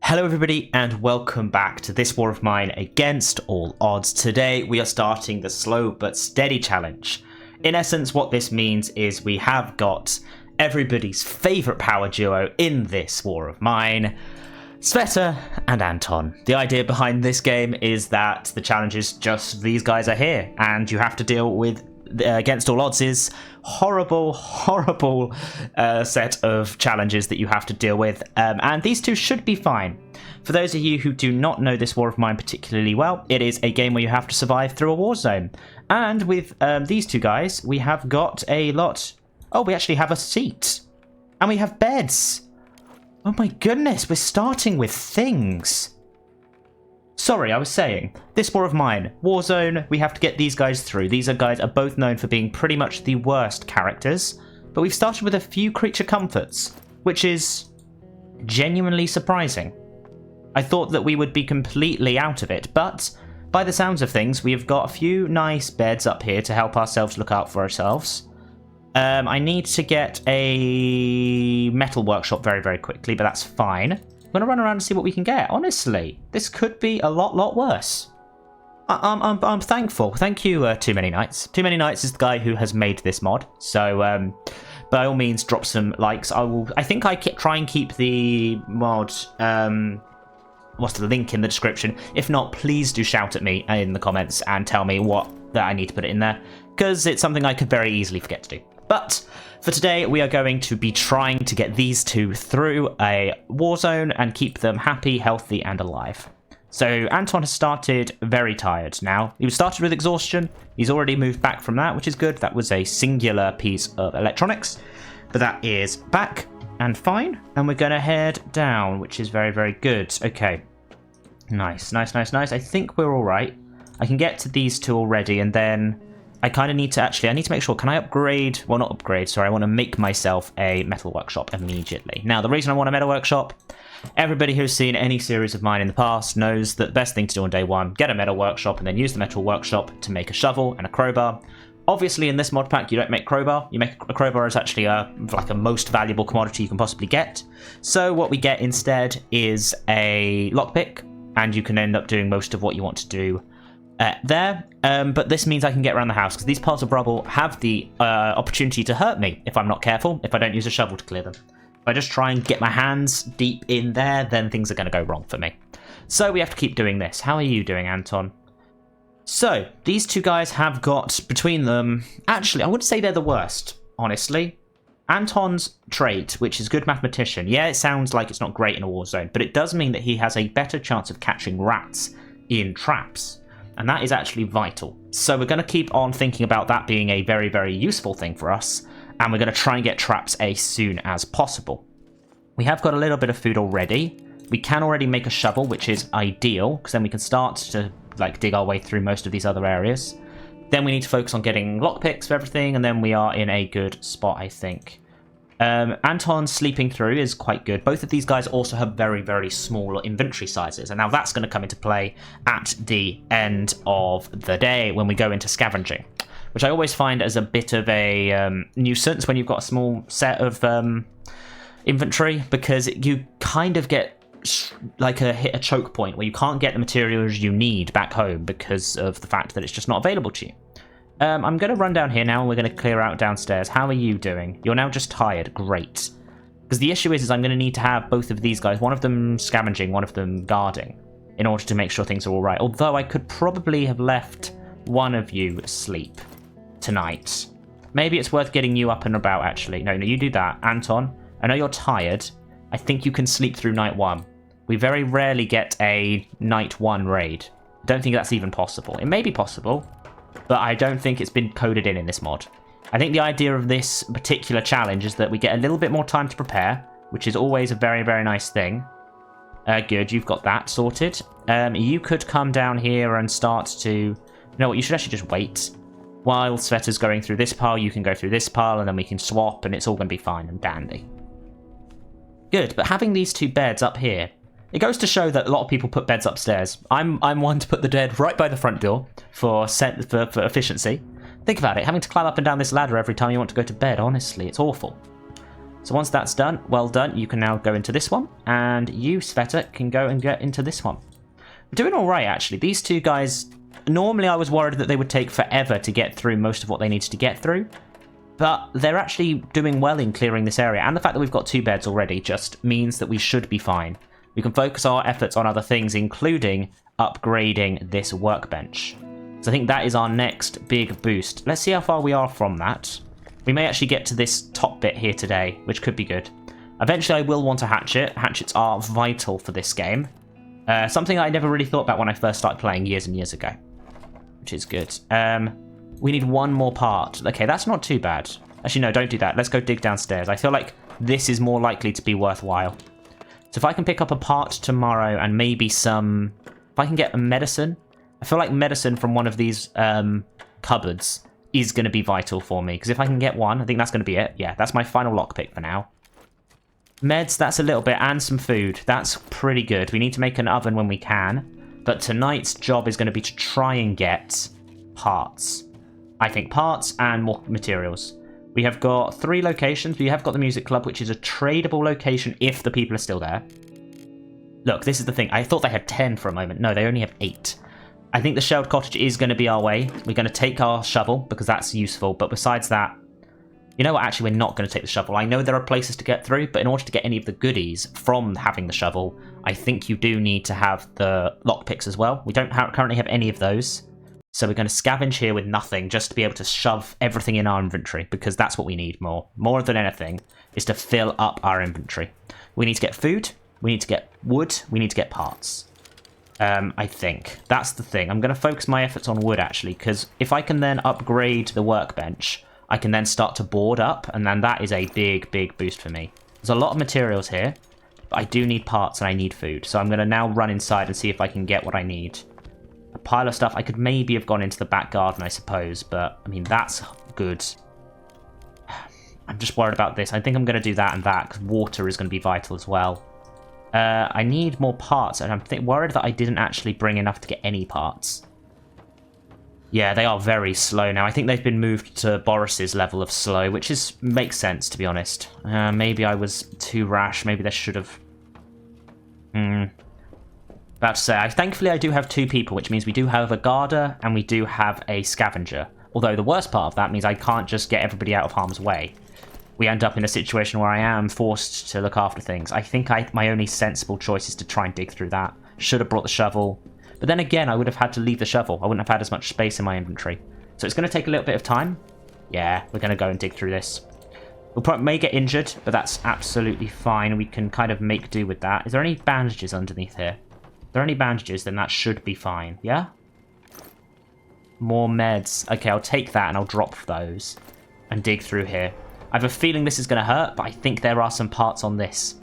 Hello everybody and welcome back to this war of mine against all odds. Today we are starting the slow but steady challenge. In essence, what this means is we have got everybody's favourite power duo in this war of mine, Cveta and Anton. The idea behind this game is that the challenge is just these guys are here and you have to deal with against all odds is horrible set of challenges that you have to deal with, and these two should be fine. For those of you who do not know this war of mine particularly well, it is a game where you have to survive through a war zone, and with these two guys we have got a lot. Oh, we actually have a seat and we have beds. Oh my goodness, we're starting with things. Sorry, I was saying, this war of mine, Warzone, we have to get these guys through. These guys are both known for being pretty much the worst characters, but we've started with a few creature comforts, which is genuinely surprising. I thought that we would be completely out of it, but by the sounds of things, we have got a few nice beds up here to help ourselves look out for ourselves. I need to get a metal workshop very quickly, but that's fine. I'm going to run around and see what we can get. Honestly, this could be a lot worse. I'm thankful. Thank you, Too Many Nights. Too Many Nights is the guy who has made this mod. So, by all means, drop some likes. I think I try and keep the mod, what's the link in the description. If not, please do shout at me in the comments and tell me that I need to put it in there, because it's something I could very easily forget to do. But for today, we are going to be trying to get these two through a war zone and keep them happy, healthy, and alive. So Anton has started very tired now. He started with exhaustion. He's already moved back from that, which is good. That was a singular piece of electronics, but that is back and fine. And we're going to head down, which is very good. Okay. Nice. I think we're all right. I can get to these two already, and then I kind of need to I need to make sure, can I upgrade? Well, not upgrade, sorry. I want to make myself a metal workshop immediately. Now, the reason I want a metal workshop, everybody who's seen any series of mine in the past knows that the best thing to do on day one, get a metal workshop and then use the metal workshop to make a shovel and a crowbar. Obviously, in this mod pack, you don't make crowbar. You make a crowbar is actually like a most valuable commodity you can possibly get. So what we get instead is a lockpick, and you can end up doing most of what you want to do there, but this means I can get around the house, because these piles of rubble have the opportunity to hurt me if I'm not careful, if I don't use a shovel to clear them. If I just try and get my hands deep in there, then things are going to go wrong for me. So we have to keep doing this. How are you doing, Anton? So, these two guys have got, between them, actually, I would say they're the worst, honestly. Anton's trait, which is good mathematician, yeah, it sounds like it's not great in a war zone, but it does mean that he has a better chance of catching rats in traps. And that is actually vital. So we're going to keep on thinking about that being a very useful thing for us. And we're going to try and get traps as soon as possible. We have got a little bit of food already. We can already make a shovel, which is ideal, because then we can start to dig our way through most of these other areas. Then we need to focus on getting lockpicks for everything, and then we are in a good spot, I think. Anton sleeping through is quite good. Both of these guys also have very small inventory sizes, and now that's going to come into play at the end of the day when we go into scavenging, which I always find as a bit of a nuisance when you've got a small set of inventory, because you kind of get hit a choke point where you can't get the materials you need back home because of the fact that it's just not available to you. I'm going to run down here now, and we're going to clear out downstairs. How are you doing? You're now just tired. Great. Because the issue is I'm going to need to have both of these guys, one of them scavenging, one of them guarding, in order to make sure things are all right. Although I could probably have left one of you asleep tonight. Maybe it's worth getting you up and about, actually. No, you do that. Anton, I know you're tired. I think you can sleep through night one. We very rarely get a night one raid. I don't think that's even possible. It may be possible, but I don't think it's been coded in this mod. I think the idea of this particular challenge is that we get a little bit more time to prepare, which is always a very nice thing. Good, you've got that sorted. You could come down here and start to... You know what, you should actually just wait. While Cveta's going through this pile, you can go through this pile, and then we can swap, and it's all going to be fine and dandy. Good, but having these two beds up here, it goes to show that a lot of people put beds upstairs. I'm one to put the bed right by the front door for efficiency. Think about it, having to climb up and down this ladder every time you want to go to bed, honestly, it's awful. So once that's done, well done, you can now go into this one, and you, Cveta, can go and get into this one. We're doing all right, actually. These two guys, normally I was worried that they would take forever to get through most of what they needed to get through, but they're actually doing well in clearing this area, and the fact that we've got 2 beds already just means that we should be fine. We can focus our efforts on other things, including upgrading this workbench. So I think that is our next big boost. Let's see how far we are from that. We may actually get to this top bit here today, which could be good. Eventually I will want a hatchet. Hatchets are vital for this game. Something I never really thought about when I first started playing years and years ago, which is good. We need 1 more part. Okay, that's not too bad. Actually, no, don't do that. Let's go dig downstairs. I feel like this is more likely to be worthwhile. So if I can pick up a part tomorrow and maybe some... If I can get a medicine... I feel like medicine from one of these cupboards is going to be vital for me. Because if I can get one, I think that's going to be it. Yeah, that's my final lockpick for now. Meds, that's a little bit, and some food. That's pretty good. We need to make an oven when we can. But tonight's job is going to be to try and get parts. I think parts and more materials. We have got 3 locations. We have got the music club, which is a tradable location if the people are still there. Look, this is the thing. I thought they had 10 for a moment. No, they only have 8. I think the shelled cottage is going to be our way. We're going to take our shovel because that's useful. But besides that, you know what? Actually, we're not going to take the shovel. I know there are places to get through, but in order to get any of the goodies from having the shovel, I think you do need to have the lockpicks as well. We don't currently have any of those. So we're going to scavenge here with nothing just to be able to shove everything in our inventory because that's what we need more. More than anything is to fill up our inventory. We need to get food. We need to get wood. We need to get parts. I think. That's the thing. I'm going to focus my efforts on wood, actually, because if I can then upgrade the workbench, I can then start to board up, and then that is a big, big boost for me. There's a lot of materials here, but I do need parts and I need food. So I'm going to now run inside and see if I can get what I need. A pile of stuff. I could maybe have gone into the back garden, I suppose, but, I mean, that's good. I'm just worried about this. I think I'm going to do that and that, because water is going to be vital as well. I need more parts, and I'm worried that I didn't actually bring enough to get any parts. Yeah, they are very slow now. I think they've been moved to Boris's level of slow, which makes sense, to be honest. Maybe I was too rash. Maybe they should have... About to say, thankfully I do have 2 people, which means we do have a guarder and we do have a scavenger. Although the worst part of that means I can't just get everybody out of harm's way. We end up in a situation where I am forced to look after things. I think my only sensible choice is to try and dig through that. Should have brought the shovel. But then again, I would have had to leave the shovel. I wouldn't have had as much space in my inventory. So it's going to take a little bit of time. Yeah, we're going to go and dig through this. We may get injured, but that's absolutely fine. We can kind of make do with that. Is there any bandages underneath here? If there are any bandages, then that should be fine. Yeah? More meds. Okay, I'll take that and I'll drop those and dig through here. I have a feeling this is going to hurt, but I think there are some parts on this.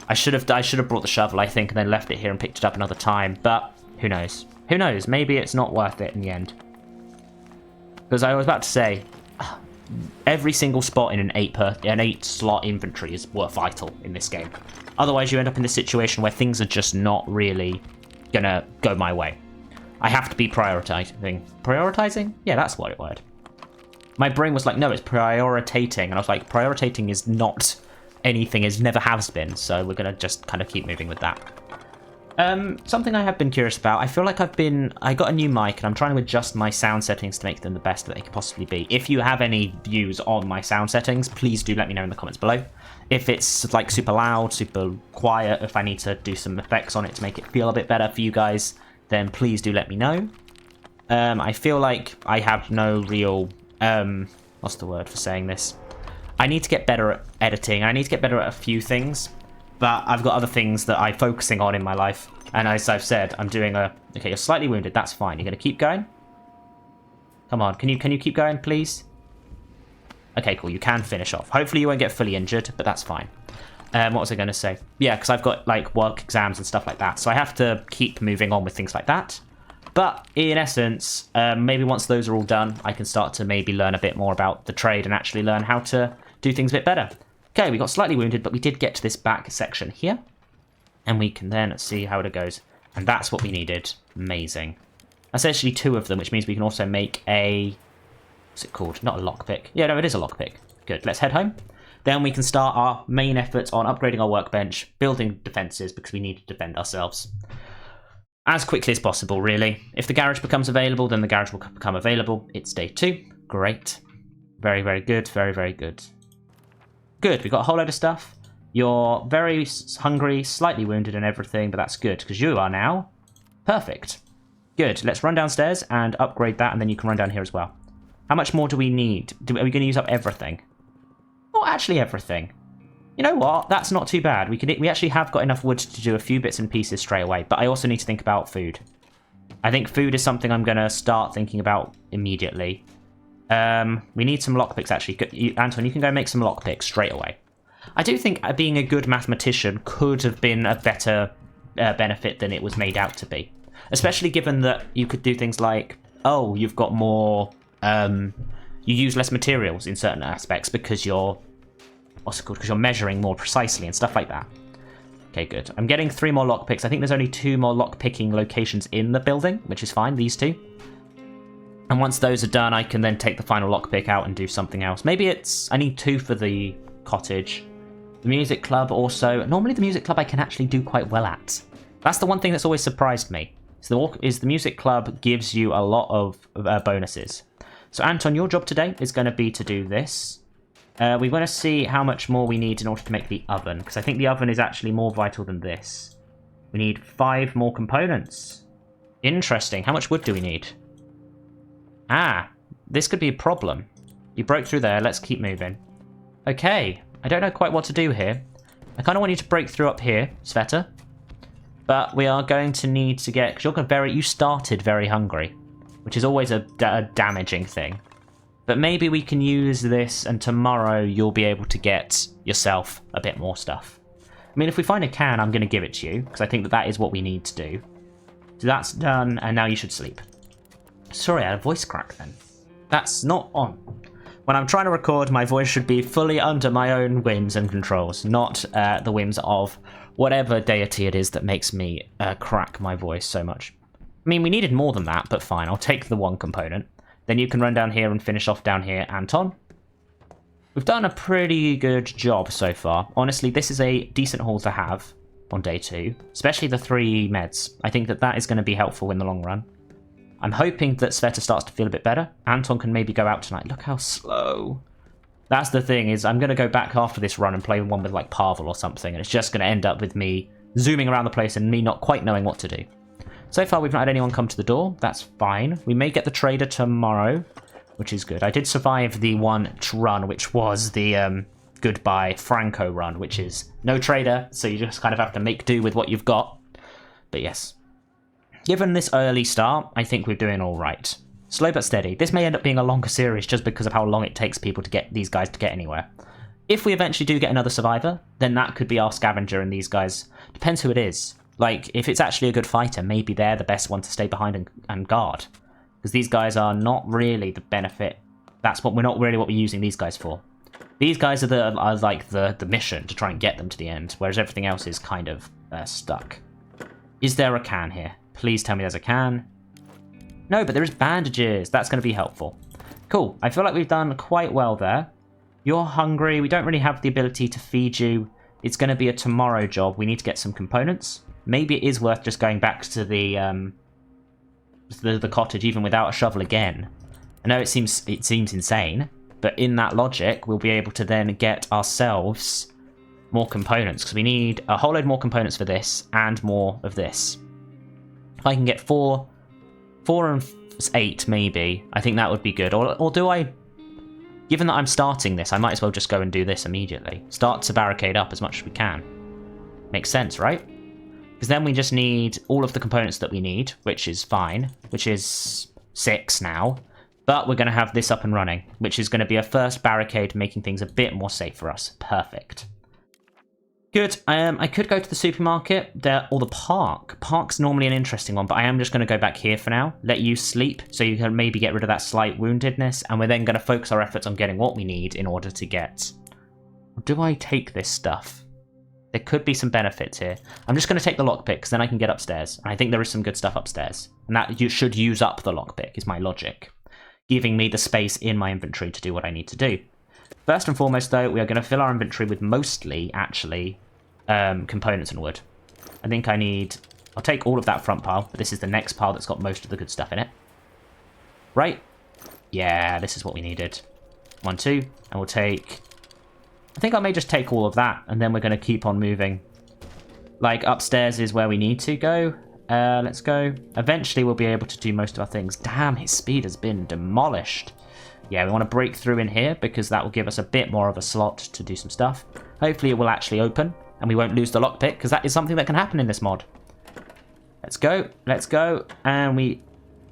I should have brought the shovel, I think, and then left it here and picked it up another time. But who knows? Who knows? Maybe it's not worth it in the end. Because I was about to say, every single spot in an 8 slot inventory is vital in this game. Otherwise, you end up in this situation where things are just not really gonna go my way. I have to be prioritizing. Prioritizing? Yeah, that's the right word. My brain was like, no, it's prioritating. And I was like, prioritating is not anything, it never has been. So we're going to just kind of keep moving with that. Something I have been curious about. I feel like I got a new mic and I'm trying to adjust my sound settings to make them the best that they could possibly be. If you have any views on my sound settings, please do let me know in the comments below. If it's like super loud, super quiet, if I need to do some effects on it to make it feel a bit better for you guys, then please do let me know. I feel like I have no real... what's the word for saying this? I need to get better at editing. I need to get better at a few things, but I've got other things that I'm focusing on in my life. And as I've said, I'm doing okay, you're slightly wounded. That's fine. You're going to keep going? Come on. Can you keep going, please? Okay, cool. You can finish off. Hopefully you won't get fully injured, but that's fine. What was I going to say? Yeah, because I've got like work exams and stuff like that. So I have to keep moving on with things like that. But in essence, maybe once those are all done, I can start to maybe learn a bit more about the trade and actually learn how to do things a bit better. Okay, we got slightly wounded, but we did get to this back section here. And we can then see how it goes. And that's what we needed. Amazing. That's actually 2 of them, which means we can also make a... What's it called? Not a lockpick. Yeah, no, it is a lockpick. Good. Let's head home. then we can start our main efforts on upgrading our workbench, building defences, because we need to defend ourselves as quickly as possible, really. If the garage becomes available, then the garage will become available. It's day 2. Great. Very, very good. Very, very good. Good. We've got a whole load of stuff. You're very hungry, slightly wounded and everything, but that's good, because you are now perfect. Good. Let's run downstairs and upgrade that, and then you can run down here as well. How much more do we need? Are we going to use up everything? Not actually everything. You know what? That's not too bad. We actually have got enough wood to do a few bits and pieces straight away, but I also need to think about food. I think food is something I'm going to start thinking about immediately. We need some lockpicks, actually. Anton, you can go make some lockpicks straight away. I do think being a good mathematician could have been a better benefit than it was made out to be. Especially given that you could do things like, oh, you've got more... you use less materials in certain aspects because you're... What's it called? Because you're measuring more precisely and stuff like that. Okay, good. I'm getting 3 more lockpicks. I think there's only 2 more lockpicking locations in the building, which is fine, these 2. And once those are done, I can then take the final lockpick out and do something else. Maybe it's... I need 2 for the cottage. The music club also... Normally the music club I can actually do quite well at. That's the one thing that's always surprised me. Is the music club gives you a lot of bonuses. So Anton, your job today is going to be to do this. We want to see how much more we need in order to make the oven, because I think the oven is actually more vital than this. We need 5 more components. Interesting. How much wood do we need? Ah, this could be a problem. You broke through there. Let's keep moving. Okay. I don't know quite what to do here. I kind of want you to break through up here, Cveta. But we are going to need to get... Because you started very hungry, which is always a damaging thing. But maybe we can use this, and tomorrow you'll be able to get yourself a bit more stuff. I mean, if we find a can, I'm going to give it to you, because I think that is what we need to do. So that's done, and now you should sleep. Sorry, I had a voice crack then. That's not on. When I'm trying to record, my voice should be fully under my own whims and controls, not the whims of whatever deity it is that makes me crack my voice so much. I mean, we needed more than that, but fine, I'll take the 1 component. Then you can run down here and finish off down here, Anton. We've done a pretty good job so far. Honestly, this is a decent haul to have on day 2, especially the 3 meds. I think that is going to be helpful in the long run. I'm hoping that Cveta starts to feel a bit better. Anton can maybe go out tonight. Look how slow. That's the thing, is I'm going to go back after this run and play one with like Pavel or something, and it's just going to end up with me zooming around the place and me not quite knowing what to do. So far, we've not had anyone come to the door. That's fine. We may get the trader tomorrow, which is good. I did survive the one run, which was the goodbye Franco run, which is no trader, so you just kind of have to make do with what you've got. But yes. Given this early start, I think we're doing all right. Slow but steady. This may end up being a longer series just because of how long it takes people to get these guys to get anywhere. If we eventually do get another survivor, then that could be our scavenger and these guys. Depends who it is. Like, if it's actually a good fighter, maybe they're the best one to stay behind and guard. Because these guys are not really the benefit. We're not really what we're using these guys for. These guys are like the mission to try and get them to the end, whereas everything else is kind of stuck. Is there a can here? Please tell me there's a can. No, but there is bandages. That's going to be helpful. Cool. I feel like we've done quite well there. You're hungry. We don't really have the ability to feed you. It's going to be a tomorrow job. We need to get some components. Maybe it is worth just going back to the cottage even without a shovel again. I know it seems insane, but in that logic, we'll be able to then get ourselves more components, because we need a whole load more components for this and more of this. If I can get 4 and 8 maybe, I think that would be good. Or do I... Given that I'm starting this, I might as well just go and do this immediately. Start to barricade up as much as we can. Makes sense, right? Because then we just need all of the components that we need, which is fine, which is 6 now. But we're going to have this up and running, which is going to be a first barricade, making things a bit more safe for us. Perfect. Good. I could go to the supermarket or the park. Park's normally an interesting one, but I am just going to go back here for now. Let you sleep, so you can maybe get rid of that slight woundedness, and we're then going to focus our efforts on getting what we need in order to get... Do I take this stuff? There could be some benefits here. I'm just going to take the lockpick, because then I can get upstairs. And I think there is some good stuff upstairs. And that you should use up the lockpick, is my logic. Giving me the space in my inventory to do what I need to do. First and foremost, though, we are going to fill our inventory with mostly, actually, components and wood. I think I'll take all of that front pile, but this is the next pile that's got most of the good stuff in it. Right? Yeah, this is what we needed. 1, 2, and we'll take... I think I may just take all of that, and then we're going to keep on moving. Like, upstairs is where we need to go. Let's go. Eventually, we'll be able to do most of our things. Damn, his speed has been demolished. Yeah, we want to break through in here, because that will give us a bit more of a slot to do some stuff. Hopefully, it will actually open, and we won't lose the lockpick, because that is something that can happen in this mod. Let's go. Let's go. And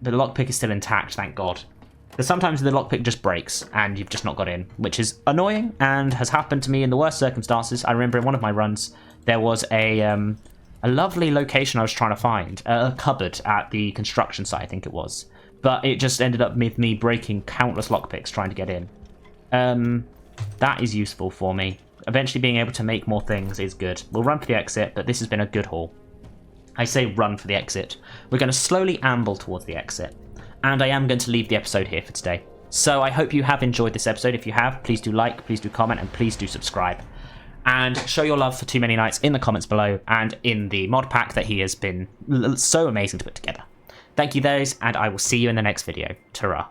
the lockpick is still intact, thank God. Because sometimes the lockpick just breaks and you've just not got in, which is annoying and has happened to me in the worst circumstances. I remember in one of my runs, there was a lovely location I was trying to find, a cupboard at the construction site, I think it was. But it just ended up with me breaking countless lockpicks trying to get in. That is useful for me. Eventually being able to make more things is good. We'll run for the exit, but this has been a good haul. I say run for the exit. We're going to slowly amble towards the exit. And I am going to leave the episode here for today. So I hope you have enjoyed this episode. If you have, please do like, please do comment, and please do subscribe. And show your love for Too Many Nights in the comments below and in the mod pack that he has been so amazing to put together. Thank you, those, and I will see you in the next video. Ta-ra.